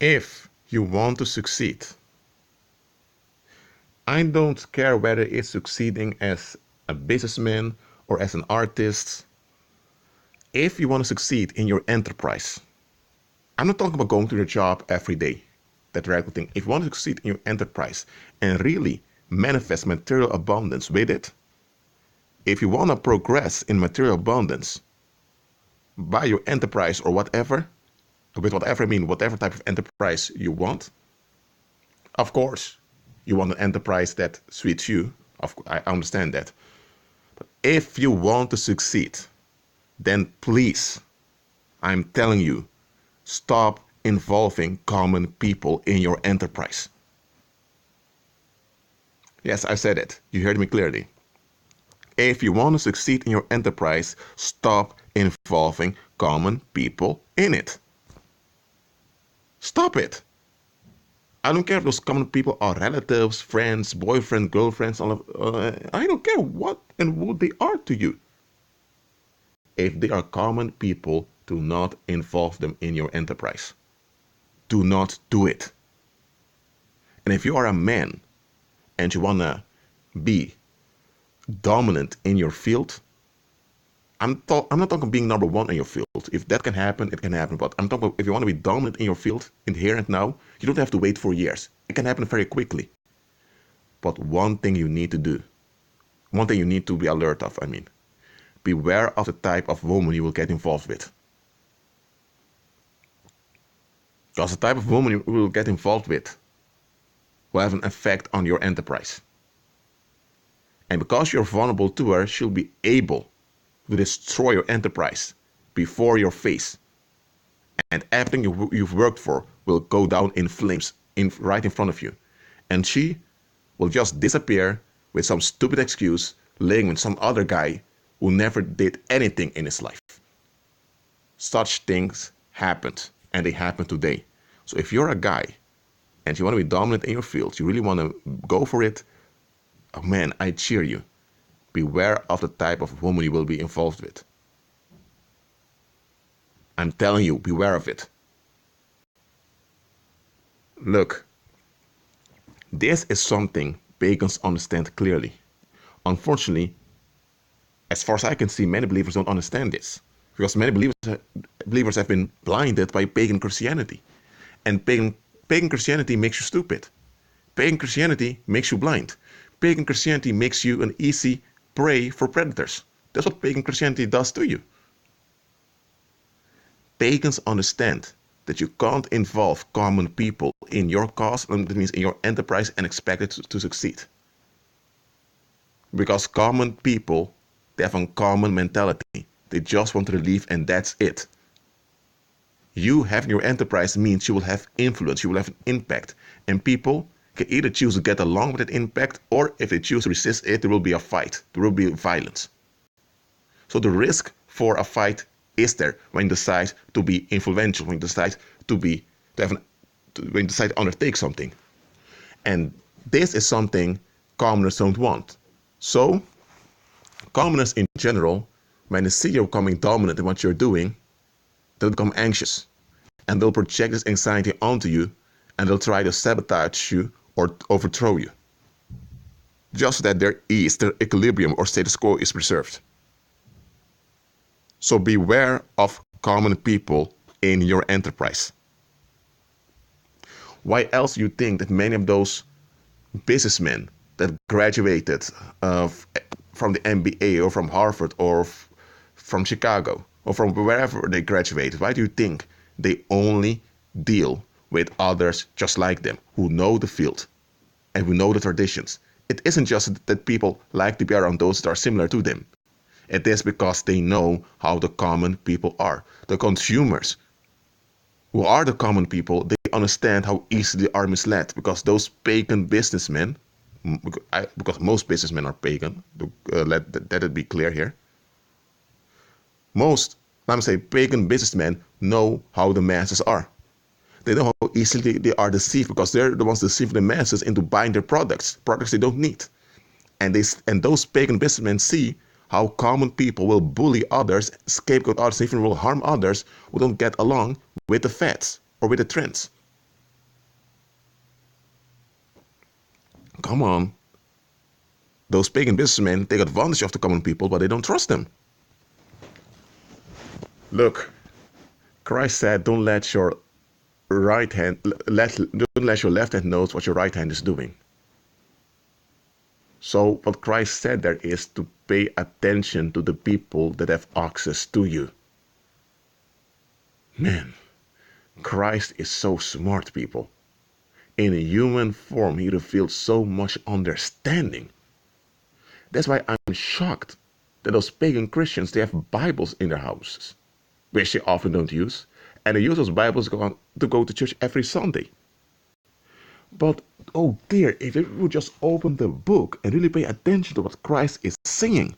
If you want to succeed, I don't care whether it's succeeding as a businessman or as an artist. If you want to succeed in your enterprise, I'm not talking about going to your job every day, that radical thing. If you want to succeed in your enterprise and really manifest material abundance with it, if you want to progress in material abundance by your enterprise or whatever, with whatever I mean, whatever type of enterprise you want, of course, you want an enterprise that suits you. I understand that. But if you want to succeed, then please, I'm telling you, stop involving common people in your enterprise. Yes, I said it. You heard me clearly. If you want to succeed in your enterprise, stop involving common people in it. Stop it. I don't care if those common people are relatives, friends, boyfriend, girlfriends, I don't care what and who they are to you. If they are common people, do not involve them in your enterprise. Do not do it. And if you are a man and you want to be dominant in your field, I'm not talking being number one in your field. If that can happen, it can happen. But I'm talking about if you want to be dominant in your field, in here and now, you don't have to wait for years. It can happen very quickly. But one thing you need to do, one thing you need to be alert of, beware of the type of woman you will get involved with. Because the type of woman you will get involved with will have an effect on your enterprise. And because you're vulnerable to her, she'll be able to destroy your enterprise before your face. And everything you've worked for will go down in flames right in front of you. And she will just disappear with some stupid excuse, laying with some other guy who never did anything in his life. Such things happened, and they happen today. So if you're a guy and you want to be dominant in your field, you really want to go for it, oh man, I cheer you. Beware of the type of woman you will be involved with. I'm telling you, beware of it. Look, this is something pagans understand clearly. Unfortunately, as far as I can see, many believers don't understand this. Because many believers have been blinded by pagan Christianity. And pagan Christianity makes you stupid. Pagan Christianity makes you blind. Pagan Christianity makes you an easy prey for predators. That's what pagan Christianity does to you. Pagans understand that you can't involve common people in your cause, that means in your enterprise, and expect it to succeed. Because common people, they have a common mentality. They just want relief and that's it. You having your enterprise means you will have influence, you will have an impact. And people can either choose to get along with that impact, or if they choose to resist it, there will be a fight. There will be violence. So the risk for a fight is there when you decide to be influential, when you decide when you decide to undertake something. And this is something commoners don't want. So commoners in general, when they see you becoming dominant in what you're doing, they'll become anxious. And they'll project this anxiety onto you, and they'll try to sabotage you or overthrow you. Just so that their equilibrium or status quo is preserved. So beware of common people in your enterprise. Why else do you think that many of those businessmen that graduated from the MBA or from Harvard or from Chicago or from wherever they graduated, why do you think they only deal with others just like them, who know the field and who know the traditions? It isn't just that people like to be around those that are similar to them. It is because they know how the common people are. The consumers, who are the common people, they understand how easily they are misled, because those pagan businessmen, because most businessmen are pagan, let it be clear here. Most, let me say, pagan businessmen know how the masses are. They know how easily they are deceived, because they're the ones deceiving the masses into buying their products they don't need. And those pagan businessmen see how common people will bully others, scapegoat others, even will harm others who don't get along with the fads or with the trends. Come on. Those pagan businessmen take advantage of the common people, but they don't trust them. Look, Christ said, don't let your don't let your left hand know what your right hand is doing. So what Christ said there is to pay attention to the people that have access to you. Man, Christ is so smart, people. In a human form, he revealed so much understanding. That's why I'm shocked that those pagan Christians, they have Bibles in their houses, which they often don't use. And they use those Bibles to go to church every Sunday. But, oh dear, if they would just open the book and really pay attention to what Christ is saying,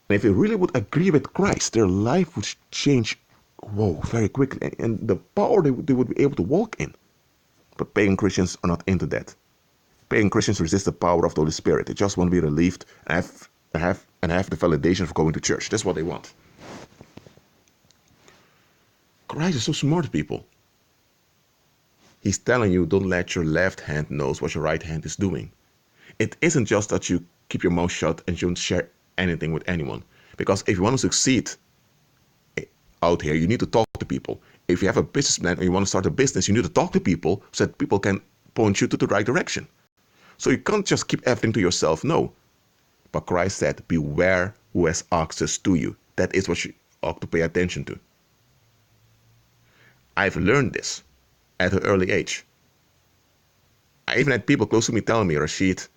and if they really would agree with Christ, their life would change, very quickly. And the power they would be able to walk in. But pagan Christians are not into that. Pagan Christians resist the power of the Holy Spirit. They just want to be relieved and have the validation for going to church. That's what they want. Christ is so smart, people. He's telling you, don't let your left hand know what your right hand is doing. It isn't just that you keep your mouth shut and you don't share anything with anyone. Because if you want to succeed out here, you need to talk to people. If you have a business plan or you want to start a business, you need to talk to people so that people can point you to the right direction. So you can't just keep everything to yourself, no. But Christ said, beware who has access to you. That is what you ought to pay attention to. I've learned this at an early age. I even had people close to me telling me, Rashid,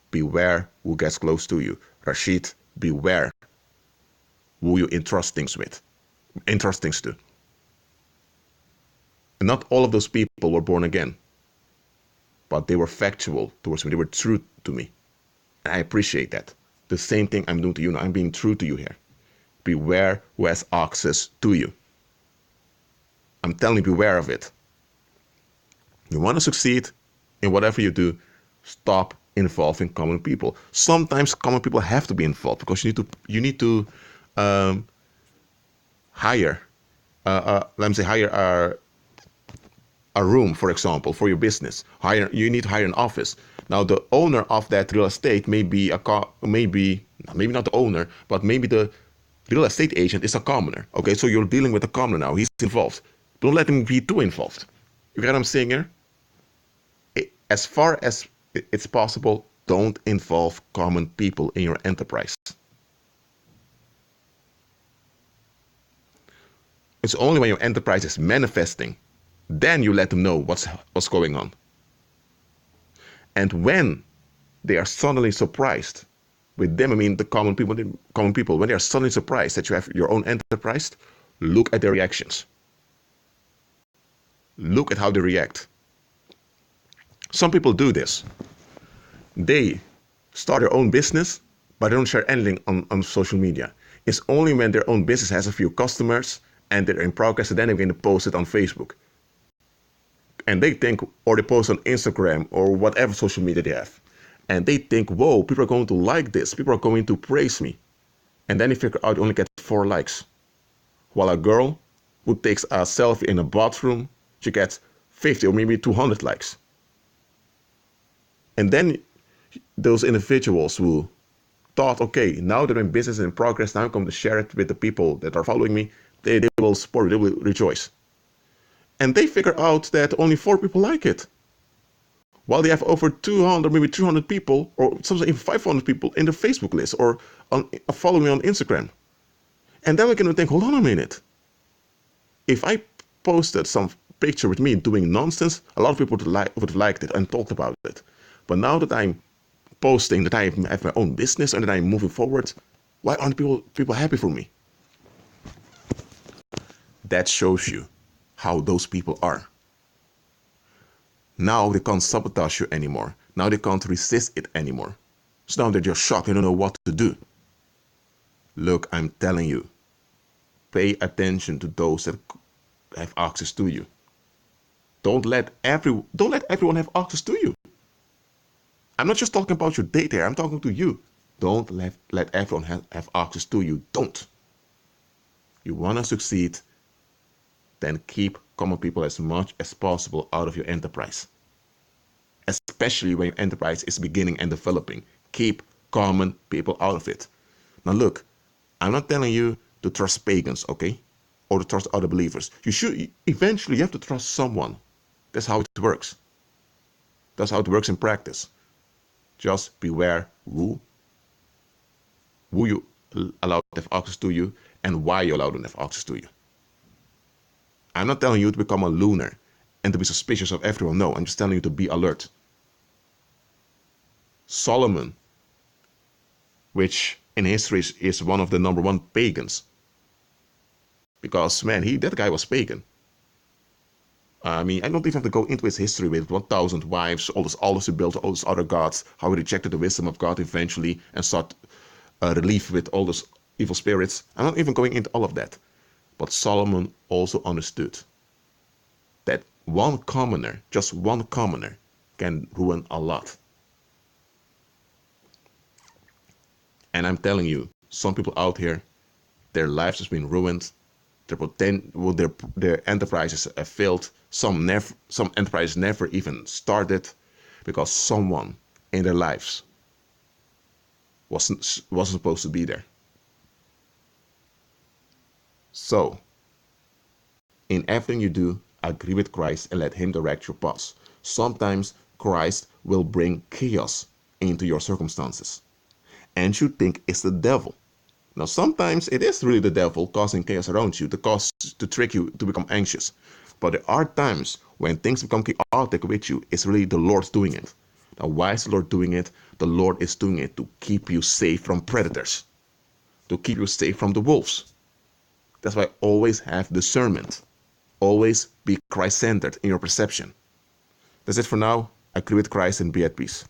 beware who gets close to you. Rashid, beware who you entrust things to. And not all of those people were born again, but they were factual towards me. They were true to me. And I appreciate that. The same thing I'm doing to you now. I'm being true to you here. Beware who has access to you. I'm telling you, beware of it. You want to succeed in whatever you do, stop involving common people. Sometimes common people have to be involved because you need to hire a room, for example, for your business. You need to hire an office. Now, the owner of that real estate maybe not the owner, but maybe the real estate agent is a commoner. Okay, so you're dealing with a commoner now. He's involved. Don't let him be too involved. You get what I'm saying here? As far as it's possible, don't involve common people in your enterprise. It's only when your enterprise is manifesting, then you let them know what's going on. And when they are suddenly surprised, with them I mean the common people, when they are suddenly surprised that you have your own enterprise, look at their reactions. Look at how they react. Some people do this. They start their own business, but they don't share anything on social media. It's only when their own business has a few customers and they're in progress, and then they're going to post it on Facebook. And they think, or they post on Instagram or whatever social media they have. And they think, whoa, people are going to like this. People are going to praise me. And then they figure out they only get 4 likes. While a girl who takes a selfie in a bathroom, she gets 50 or maybe 200 likes. And then those individuals who thought, okay, now that my business is in progress, now I'm going to share it with the people that are following me, they will support, they will rejoice. And they figure out that only 4 people like it. While they have over 200, maybe 300 people, or sometimes even 500 people in the Facebook list or following me on Instagram. And then we're going to think, hold on a minute. If I posted some picture with me doing nonsense, a lot of people would have liked it and talked about it. But now that I'm posting that I have my own business and that I'm moving forward, why aren't people happy for me? That shows you how those people are. Now they can't sabotage you anymore. Now they can't resist it anymore. So now they're just shocked. They don't know what to do. Look, I'm telling you, pay attention to those that have access to you. Don't let everyone have access to you. I'm not just talking about your data here. I'm talking to you. Don't let everyone have access to you. Don't. You want to succeed, then keep common people as much as possible out of your enterprise. As especially when your enterprise is beginning and developing. Keep common people out of it. Now look, I'm not telling you to trust pagans, okay? Or to trust other believers. Eventually you have to trust someone. That's how it works. That's how it works in practice. Just beware who you allow to have access to you and why you allow them to have access to you. I'm not telling you to become a loner and to be suspicious of everyone. No, I'm just telling you to be alert. Solomon, which in history is one of the number one pagans, because man, that guy was pagan. I mean, I don't even have to go into his history with 1,000 wives, all this he built, all these other gods, how he rejected the wisdom of God eventually and sought relief with all those evil spirits. I'm not even going into all of that. But Solomon also understood that one commoner, just one commoner, can ruin a lot. And I'm telling you, some people out here, their lives has been ruined. Their enterprises have failed. Some enterprises never even started because someone in their lives wasn't supposed to be there. So, in everything you do, agree with Christ and let him direct your path. Sometimes Christ will bring chaos into your circumstances, and you think it's the devil. Now, sometimes it is really the devil causing chaos around you to trick you to become anxious. But there are times when things become chaotic with you, it's really the Lord doing it. Now, why is the Lord doing it? The Lord is doing it to keep you safe from predators, to keep you safe from the wolves. That's why always have discernment. Always be Christ-centered in your perception. That's it for now. Agree with Christ and be at peace.